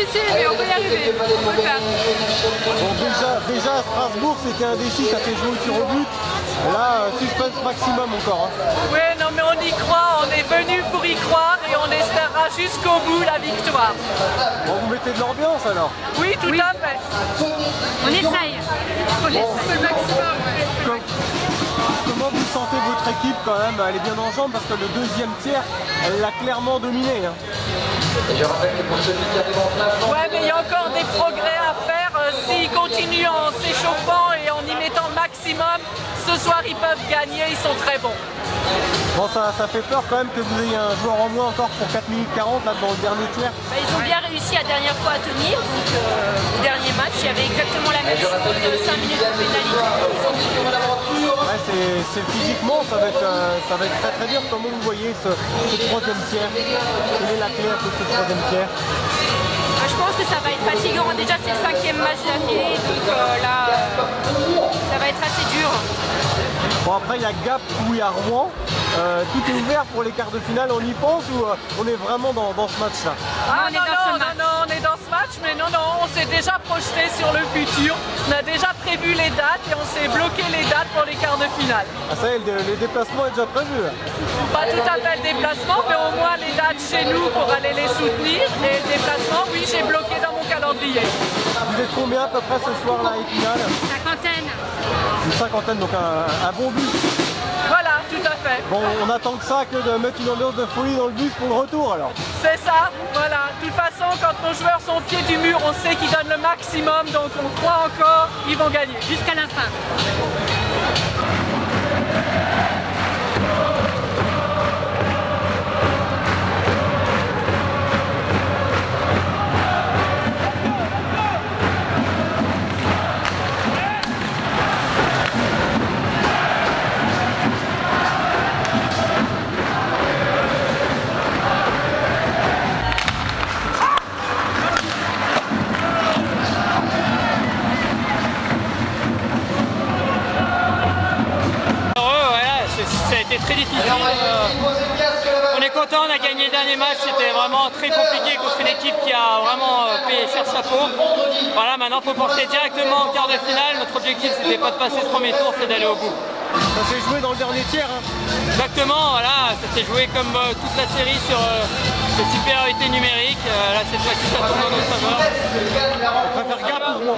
difficile, mais on peut y arriver. On peut le faire. Bon, déjà à Strasbourg, c'était indécis, ça fait jouer au tir au but. Là, suspense maximum encore. Oui, non, mais on y croit, on est venu pour y croire et on espérera jusqu'au bout la victoire. Bon, vous mettez de l'ambiance alors? Oui, tout à fait. On essaye. On fait le maximum. Comment vous sentez votre équipe quand même? Elle est bien en jambes parce que le deuxième tiers, elle l'a clairement dominé. Ouais, mais il y a encore des progrès à faire. S'ils continuent en s'échauffant et en y mettant le maximum, ce soir ils peuvent gagner, ils sont très bons. Bon, ça fait peur quand même que vous ayez un joueur en moins encore pour 4 minutes 40 là dans le dernier tiers. Bah, ils ont bien réussi la dernière fois à tenir, donc au dernier match il y avait exactement la même chose, 5 minutes de pénalité. Ouais, c'est physiquement ça va être très très dur. Comment vous voyez ce troisième tiers? Quelle est la clé un peu de ce troisième tiers? Je pense que ça va être fatigant, déjà c'est le 5e match d'affilée, donc là ça va être assez dur. Bon, après il y a Gap ou il y a Rouen. Tout est ouvert pour les quarts de finale, on y pense ou on est vraiment dans ce match là? Ah non, on est dans ce match, mais non, on s'est déjà projeté sur le futur. On a déjà prévu les dates et on s'est bloqué les dates pour les quarts de finale. Ah ça y est, les déplacements est déjà prévu là. Pas tout à fait le déplacement, mais au moins les dates chez nous pour aller les soutenir. Et le déplacement, oui, j'ai bloqué dans mon calendrier. Vous êtes combien à peu près ce soir là, Épinal? Cinquantaine. Une cinquantaine, donc un bon but. Voilà, tout à fait. Bon, on attend que ça, que de mettre une ambiance de folie dans le bus pour le retour alors. C'est ça, voilà. De toute façon, quand nos joueurs sont au pied du mur, on sait qu'ils donnent le maximum, donc on croit encore, ils vont gagner. Jusqu'à la fin. Ça a été très difficile. On est content, on a gagné le dernier match, c'était vraiment très compliqué contre une équipe qui a vraiment payé cher chapeau. Voilà, maintenant il faut penser directement au quart de finale. Notre objectif c'était pas de passer ce premier tour, c'est d'aller au bout. Ça s'est joué dans le dernier tiers. Hein. Exactement, voilà, ça s'est joué comme toute la série sur les supériorités numériques. Là cette fois-ci ça tourne dans notre faveur. On préfère Gap ou Rouen?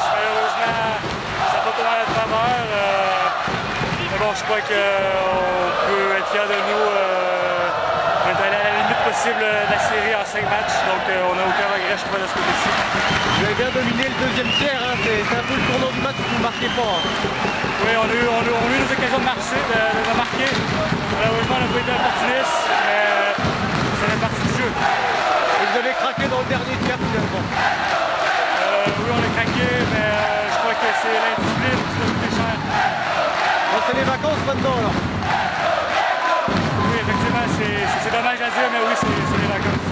Malheureusement, ça va pas dans notre faveur. Mais bon, je crois qu'on peut être fiers de nous. On est allé à la limite possible de la série en 5 matchs, donc on n'a aucun regret, je crois, de ce côté-ci. Vous avez bien dominé le deuxième tiers, hein. C'est un peu le tournant du match que vous ne marquez pas. Hein. Oui, on a eu nos occasions de marquer. Malheureusement, on n'a pas été opportuniste, mais ça fait partie du jeu. Et vous avez craqué dans le dernier tiers finalement. Oui, on a craqué, mais je crois que c'est l'indiscipline qui nous a coûté cher. Bon, c'est les vacances maintenant alors. Oui, effectivement, c'est dommage à dire, mais oui, c'est les vacances.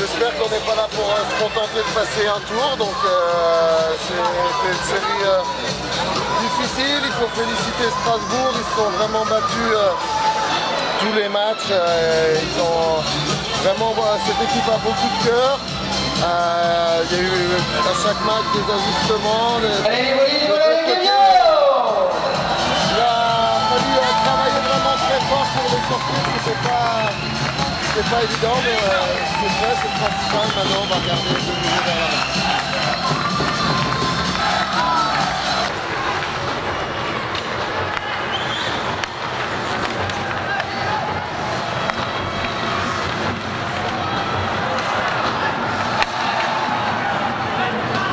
J'espère qu'on n'est pas là pour se contenter de passer un tour, donc c'est une série difficile. Il faut féliciter Strasbourg, ils se sont vraiment battus tous les matchs. Ils ont vraiment, cette équipe a beaucoup de cœur. Il y a eu à chaque match des ajustements. Il a fallu travailler vraiment très fort pour les c'était pas évident, mais c'est vrai, c'est le principal. Maintenant, on va regarder de nouveau vers l'avant.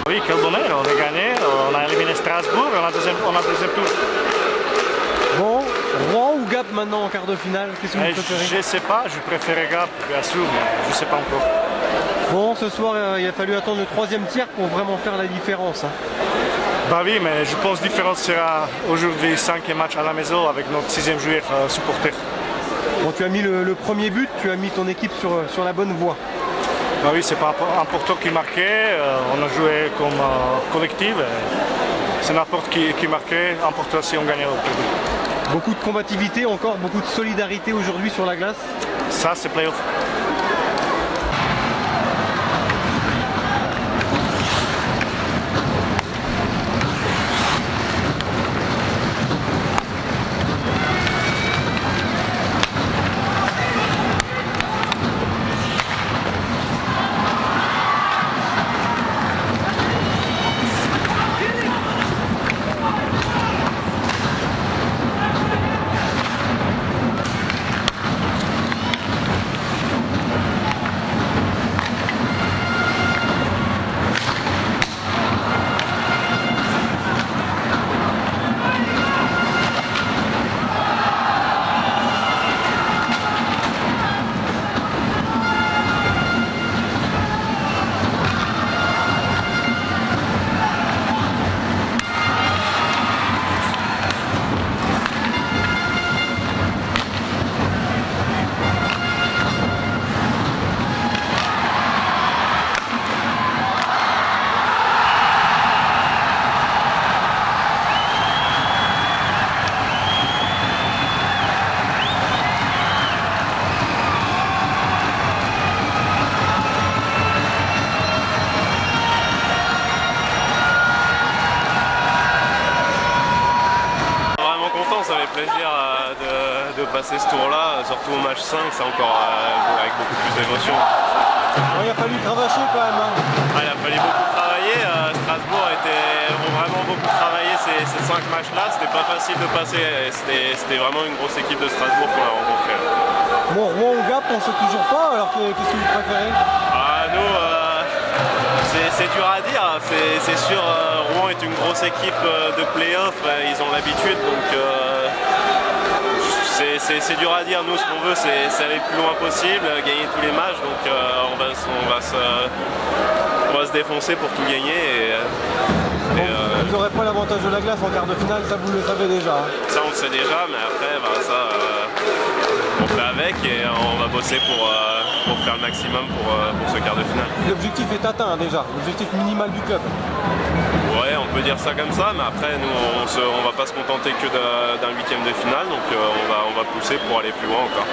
Oui, quel bonheur, on a gagné, on a éliminé Strasbourg, on a deuxième tour. Bon, Rouen ou Gap maintenant en quart de finale? Qu'est-ce que vous préférez? Je ne sais pas, je préfère Gap, bien sûr, mais je ne sais pas encore. Bon, ce soir, il a fallu attendre le troisième tiers pour vraiment faire la différence. Hein. Bah oui, mais je pense que la différence sera aujourd'hui 5e match à la maison avec notre 6e joueur supporter. Bon, tu as mis le premier but, tu as mis ton équipe sur la bonne voie. Bah oui, c'est pas important qui marquait, on a joué comme collectif. C'est n'importe qui marquait, important si on gagnait au public. Beaucoup de combativité, encore beaucoup de solidarité aujourd'hui sur la glace. Ça, c'est play-off. Plaisir de passer ce tour-là, surtout au match 5, c'est encore avec beaucoup plus d'émotion. Bon, il a fallu cravacher quand même. Hein. Ah, il a fallu beaucoup travailler. Strasbourg ont vraiment beaucoup travaillé ces 5 matchs-là. C'était pas facile de passer. C'était vraiment une grosse équipe de Strasbourg qu'on a rencontrée. Bon, Rouen ou Gap, on sait toujours pas. Alors qu'est-ce que vous préférez? Nous, c'est dur à dire. C'est sûr, Rouen est une grosse équipe de play-off. Ils ont l'habitude, donc c'est dur à dire. Nous, ce qu'on veut, c'est aller le plus loin possible, gagner tous les matchs. Donc on va se défoncer pour tout gagner. Vous n'aurez pas l'avantage de la glace en quart de finale, ça vous le savez déjà. Hein. Ça, on le sait déjà, mais après, on fait avec et on va bosser pour faire le maximum pour ce quart de finale. L'objectif est atteint déjà, l'objectif minimal du club. Ouais, on peut dire ça comme ça, mais après, nous, on va pas se contenter que d'un 8e de finale, donc on va pousser pour aller plus loin encore.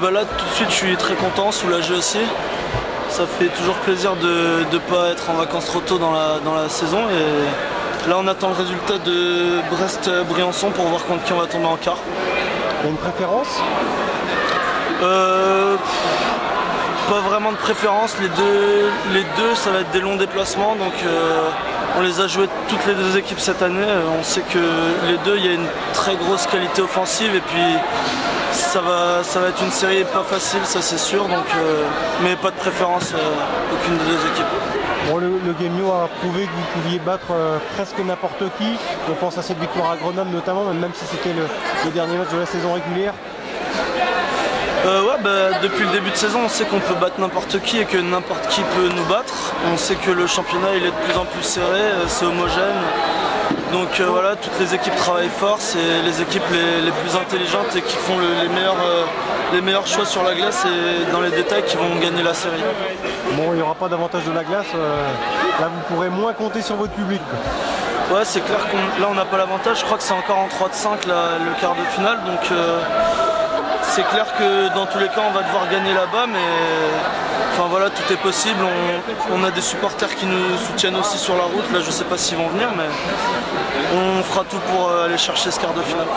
Là tout de suite je suis très content, soulagé aussi. Ça fait toujours plaisir de ne pas être en vacances trop tôt dans la saison. Et là on attend le résultat de Brest-Briançon pour voir contre qui on va tomber en quart. Il y a une préférence? Pas vraiment de préférence, les deux ça va être des longs déplacements, donc on les a joués toutes les deux équipes cette année. On sait que les deux, il y a une très grosse qualité offensive et puis ça va être une série pas facile, ça c'est sûr, donc, mais pas de préférence, aucune des deux équipes. Bon, le Guémio a prouvé que vous pouviez battre presque n'importe qui. On pense à cette victoire à Grenoble notamment, même si c'était le dernier match de la saison régulière. Depuis le début de saison, on sait qu'on peut battre n'importe qui et que n'importe qui peut nous battre. On sait que le championnat il est de plus en plus serré, c'est homogène. Donc voilà, toutes les équipes travaillent fort, c'est les équipes les plus intelligentes et qui font les meilleurs choix sur la glace et dans les détails qui vont gagner la série. Bon, il n'y aura pas d'avantage de la glace, là vous pourrez moins compter sur votre public. Ouais, c'est clair que là on n'a pas l'avantage, je crois que c'est encore en 3 de 5 le quart de finale, donc c'est clair que dans tous les cas on va devoir gagner là-bas, mais enfin voilà, tout est possible. On a des supporters qui nous soutiennent aussi sur la route, là je sais pas s'ils vont venir, mais on fera tout pour aller chercher ce quart de finale.